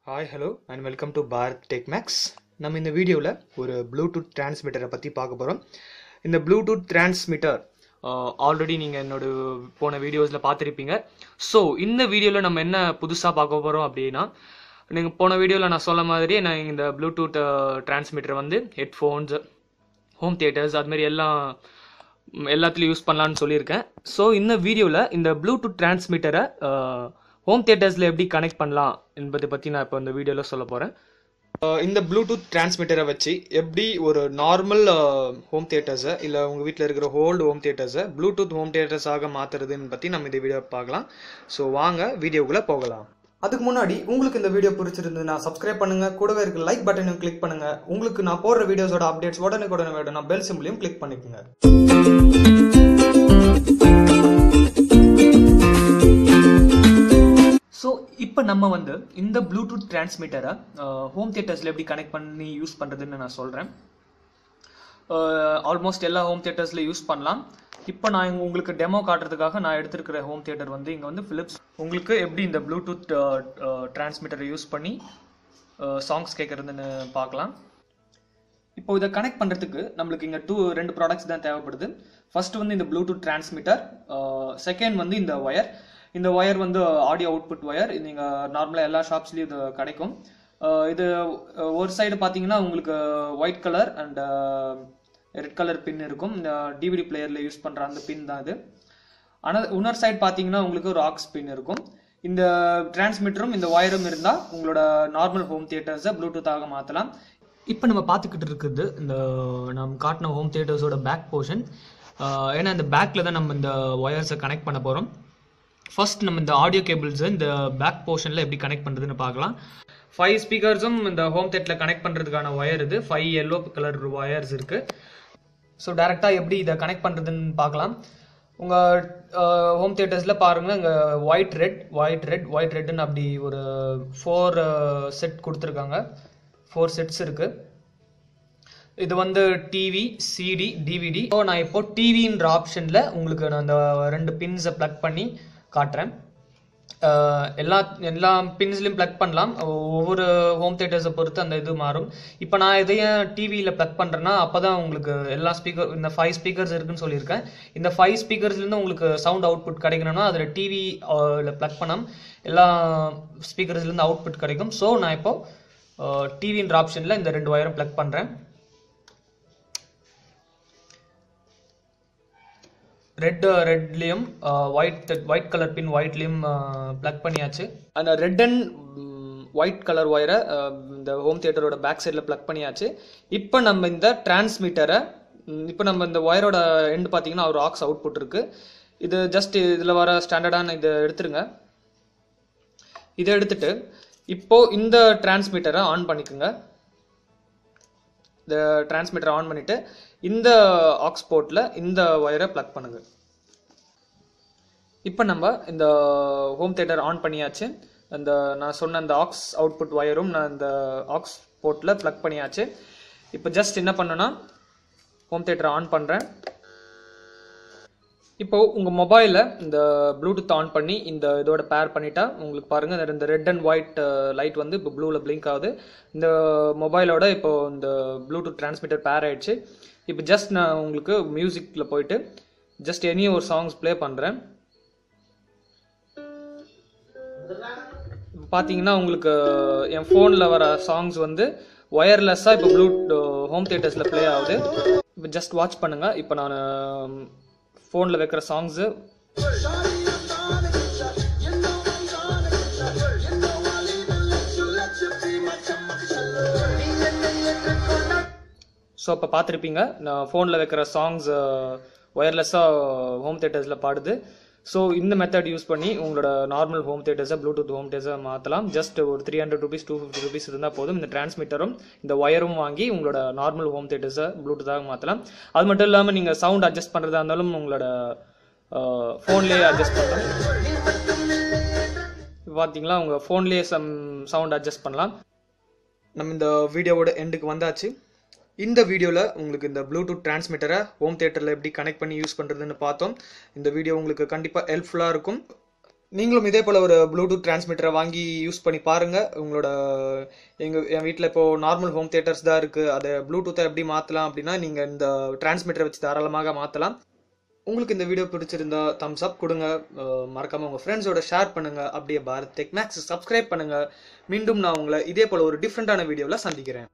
Hi, hello, and welcome to Bharat Tech Max. நம்ம இந்த வீடியோவில் ஒரு ப்ளூடூத் டிரான்ஸ்மிட்டரை பற்றி பார்க்க போகிறோம். இந்த ப்ளூடூத் டிரான்ஸ்மிட்டர் ஆல்ரெடி நீங்கள் என்னோட போன வீடியோஸில் பார்த்துருப்பீங்க. ஸோ இந்த வீடியோவில் நம்ம என்ன புதுசாக பார்க்க போகிறோம் அப்படின்னா, நீங்கள் போன வீடியோவில் நான் சொன்ன மாதிரியே நான் இந்த ப்ளூடூத் டிரான்ஸ்மிட்டரை வந்து ஹெட்ஃபோன்ஸ், ஹோம் தியேட்டர்ஸ் அதுமாரி எல்லாத்துலேயும் யூஸ் பண்ணலான்னு சொல்லியிருக்கேன். ஸோ இந்த வீடியோவில் இந்த ப்ளூடூத் டிரான்ஸ்மிட்டரை ஹோம் தியேட்டர்ஸில் எப்படி கனெக்ட் பண்ணலாம் என்பதை பற்றி நான் இப்போ இந்த வீடியோவில் சொல்ல போகிறேன். இந்த ப்ளூடூத் டிரான்ஸ்மிட்டரை வச்சு எப்படி ஒரு நார்மல் ஹோம் தியேட்டர்ஸை இல்லை உங்கள் வீட்டில் இருக்கிற ஓல்டு ஹோம் தியேட்டர்ஸை ப்ளூடூத் ஹோம் தியேட்டர்ஸாக மாற்றுறதுன்னு பற்றி நம்ம இந்த வீடியோ பார்க்கலாம். ஸோ வாங்க வீடியோக்குள்ளே போகலாம். அதுக்கு முன்னாடி உங்களுக்கு இந்த வீடியோ பிடிச்சிருந்ததுன்னா சப்ஸ்கிரைப் பண்ணுங்கள், கூடவே இருக்க லைக் பட்டனையும் கிளிக் பண்ணுங்கள். உங்களுக்கு நான் போடுற வீடியோஸோட அப்டேட்ஸ் உடனே வேணும்னா பெல் சிம்பிளையும் கிளிக் பண்ணிக்கோங்க. ஸோ இப்போ நம்ம வந்து இந்த ப்ளூடூத் டிரான்ஸ்மிட்டரை ஹோம் தியேட்டர்ஸில் எப்படி கனெக்ட் பண்ணி யூஸ் பண்ணுறதுன்னு நான் சொல்கிறேன். ஆல்மோஸ்ட் எல்லா ஹோம் தியேட்டர்ஸில் யூஸ் பண்ணலாம். இப்போ நான் உங்களுக்கு டெமோ காட்டுறதுக்காக நான் எடுத்துருக்கிற ஹோம் தியேட்டர் வந்து இங்கே வந்து ஃபிலிப்ஸ். உங்களுக்கு எப்படி இந்த ப்ளூடூத் டிரான்ஸ்மிட்டரை யூஸ் பண்ணி சாங்ஸ் கேட்குறதுன்னு பார்க்கலாம். இப்போ இதை கனெக்ட் பண்ணுறதுக்கு நம்மளுக்கு இங்கே ரெண்டு ப்ராடக்ட்ஸ் தான் தேவைப்படுது. ஃபர்ஸ்ட் வந்து இந்த ப்ளூடூத் டிரான்ஸ்மிட்டர், செகண்ட் வந்து இந்த ஒயர். இந்த ஒயர் வந்து ஆடியோ அவுட்புட் ஒயர். நீங்கள் நார்மலாக எல்லா ஷாப்ஸ்லேயும் இது கிடைக்கும். இது ஒரு சைடு பார்த்தீங்கன்னா உங்களுக்கு white colour and red colour pin இருக்கும். இந்த டிவிடி பிளேயரில் யூஸ் பண்ணுற அந்த பின் தான் இது. ஆனால் இன்னொரு சைடு பார்த்தீங்கன்னா உங்களுக்கு ஒரு ஆக்ஸ் பின் இருக்கும். இந்த டிரான்ஸ்மிட்டரும் இந்த ஒயரும் இருந்தால் உங்களோட நார்மல் ஹோம் தியேட்டர்ஸை ப்ளூடூத்தாக மாற்றலாம். இப்போ நம்ம பார்த்துக்கிட்டு இருக்குது இந்த நம்ம காட்டின ஹோம் தியேட்டர்ஸோட பேக் போர்ஷன். ஏன்னா இந்த பேக்கில் தான் நம்ம இந்த ஒயர்ஸை கனெக்ட் பண்ண போகிறோம். ஃபர்ஸ்ட் நம்ம இந்த ஆடியோ கேபிள்ஸை இந்த பேக் போர்ஷனில் எப்படி கனெக்ட் பண்ணுறதுன்னு பார்க்கலாம். 5 ஸ்பீக்கர்ஸும் இந்த ஹோம் தியேட்டரில் கனெக்ட் பண்ணுறதுக்கான ஒயர் இது. 5 எல்லோ கலர் ஒயர்ஸ் இருக்குது. ஸோ டேரெக்டாக எப்படி இதை கனெக்ட் பண்ணுறதுன்னு பார்க்கலாம். உங்கள் ஹோம் தியேட்டர்ஸில் பாருங்கள், இங்கே ஒயிட் ரெட்டுன்னு அப்படி ஒரு 4 செட் கொடுத்துருக்காங்க. 4 செட்ஸ் இருக்குது. இது வந்து டிவி, சிடி, டிவிடி. ஸோ நான் இப்போ டிவின்ற ஆப்ஷனில் உங்களுக்கு நான் அந்த 2 பின்ஸை ப்ளக் பண்ணி காட்டுறேன். எல்லா பின்ஸ்லையும் ப்ளக் பண்ணலாம். ஒவ்வொரு ஹோம் தியேட்டர்ஸை பொறுத்து அந்த இது மாறும். இப்போ நான் இதையும் டிவியில் ப்ளக் பண்ணுறேன்னா அப்போ தான் உங்களுக்கு எல்லா ஸ்பீக்கர், இந்த 5 ஸ்பீக்கர்ஸ் இருக்குன்னு சொல்லியிருக்கேன். இந்த 5 ஸ்பீக்கர்ஸ்லேருந்து உங்களுக்கு சவுண்ட் அவுட்புட் கிடைக்கணும்னா அதில் டிவியில் ப்ளக் பண்ணால் எல்லா ஸ்பீக்கர்ஸ்லேருந்து அவுட்புட் கிடைக்கும். ஸோ நான் இப்போ டிவின்ற ஆப்ஷனில் இந்த 2 ஒயரும் ப்ளக் பண்ணுறேன். ரெட்லேயும் ஒயிட் கலர் பின் ஒயிட்லேயும் ப்ளக் பண்ணியாச்சு. அந்த ரெட் அண்ட் ஒயிட் கலர் ஒயரை இந்த ஹோம் தியேட்டரோட பேக் சைடில் ப்ளக் பண்ணியாச்சு. இப்போ நம்ம இந்த டிரான்ஸ்மிட்டரை, இப்போ நம்ம இந்த ஒயரோட எண்டு பார்த்தீங்கன்னா ஒரு ஆக்ஸ் அவுட்புட் இருக்குது. இது ஜஸ்ட் இதில் வர ஸ்டாண்டர்டான இதை எடுத்துருங்க. இதை எடுத்துட்டு இப்போது இந்த டிரான்ஸ்மிட்டரை ஆன் பண்ணிக்கோங்க. இந்த டிரான்ஸ்மிட்டரை ஆன் பண்ணிவிட்டு இந்த ஆக்ஸ் போர்ட்டில் இந்த ஒயரை ப்ளக் பண்ணுங்க. இப்போ நம்ம இந்த ஹோம் தியேட்டர் ஆன் பண்ணியாச்சு. அந்த நான் சொன்ன அந்த ஆக்ஸ் அவுட்புட் ஒயரும் நான் இந்த ஆக்ஸ் போர்ட்டில் ப்ளக் பண்ணியாச்சு. இப்போ ஜஸ்ட் என்ன பண்ணேன்னா ஹோம் தியேட்டரை ஆன் பண்ணுறேன். இப்போது உங்கள் மொபைலில் இந்த ப்ளூடூத் ஆன் பண்ணி இந்த இதோட பேர் பண்ணிட்டா உங்களுக்கு பாருங்கள் இந்த ரெட் அண்ட் ஒயிட் லைட் வந்து இப்போ ப்ளூவில் பிளிங்க் ஆகுது. இந்த மொபைலோட இப்போது இந்த ப்ளூடூத் டிரான்ஸ்மிட்டர் பேர் ஆகிடுச்சு. இப்போ ஜஸ்ட் நான் உங்களுக்கு மியூசிக்கில் போயிட்டு ஜஸ்ட் எனி ஒரு சாங்ஸ் ப்ளே பண்ணுறேன். இப்போ பார்த்தீங்கன்னா உங்களுக்கு என் ஃபோனில் வர சாங்ஸ் வந்து ஒயர்லெஸ்ஸாக இப்போ ப்ளூடூத் ஹோம் தியேட்டர்ஸில் ப்ளே ஆகுது. இப்போ ஜஸ்ட் வாட்ச் பண்ணுங்கள். இப்போ நான் ஃபோனில் வைக்கிற சாங்ஸு ஸோ இப்போ பார்த்துருப்பீங்க, நான் ஃபோனில் வைக்கிற சாங்ஸ் ஒயர்லெஸ்ஸாக ஹோம் தியேட்டர்ஸில் பாடுது. ஸோ இந்த மெத்தட் யூஸ் பண்ணி உங்களோட நார்மல் ஹோம் தியேட்டர்ஸை ப்ளூடூத் ஹோம் தியேட்டர்ஸை மாற்றலாம். ஜஸ்ட் ஒரு 300 rupees 250 rupees இருந்தால் போதும். இந்த டிரான்ஸ்மிட்டரும் இந்த ஒயரும் வாங்கி உங்களோட நார்மல் ஹோம் தியேட்டர்ஸை ப்ளூடூத்தாக மாற்றலாம். அது மட்டும் இல்லாமல் நீங்கள் சவுண்ட் அட்ஜஸ்ட் பண்ணுறதா இருந்தாலும் உங்களோட ஃபோன்லேயே அட்ஜஸ்ட் பண்ணலாம். பார்த்தீங்களா, உங்கள் ஃபோன்லேயே சவுண்ட் அட்ஜஸ்ட் பண்ணலாம். நம்ம இந்த வீடியோவோட எண்டுக்கு வந்தாச்சு. இந்த வீடியோவில் உங்களுக்கு இந்த ப்ளூடூத் டிரான்ஸ்மிட்டரை ஹோம் தியேட்டரில் எப்படி கனெக்ட் பண்ணி யூஸ் பண்ணுறதுன்னு பார்த்தோம். இந்த வீடியோ உங்களுக்கு கண்டிப்பாக ஹெல்ப்ஃபுல்லாக இருக்கும். நீங்களும் இதே போல் ஒரு ப்ளூடூத் டிரான்ஸ்மிட்டரை வாங்கி யூஸ் பண்ணி பாருங்கள். என் வீட்டில் இப்போது நார்மல் ஹோம் தியேட்டர்ஸ் தான் இருக்குது. அதை ப்ளூடூத்தை எப்படி மாற்றலாம் அப்படின்னா நீங்கள் இந்த டிரான்ஸ்மிட்டரை வச்சு தாராளமாக மாற்றலாம். உங்களுக்கு இந்த வீடியோ பிடிச்சிருந்தா தம்ஸ் அப் கொடுங்க. மறக்காமல் உங்கள் ஃப்ரெண்ட்ஸோட ஷேர் பண்ணுங்கள். அப்படியே பாரத் டெக் மேக்ஸ் சப்ஸ்கிரைப் பண்ணுங்கள். மீண்டும் நான் உங்களை இதே போல் ஒரு டிஃப்ரெண்ட்டான வீடியோவில் சந்திக்கிறேன்.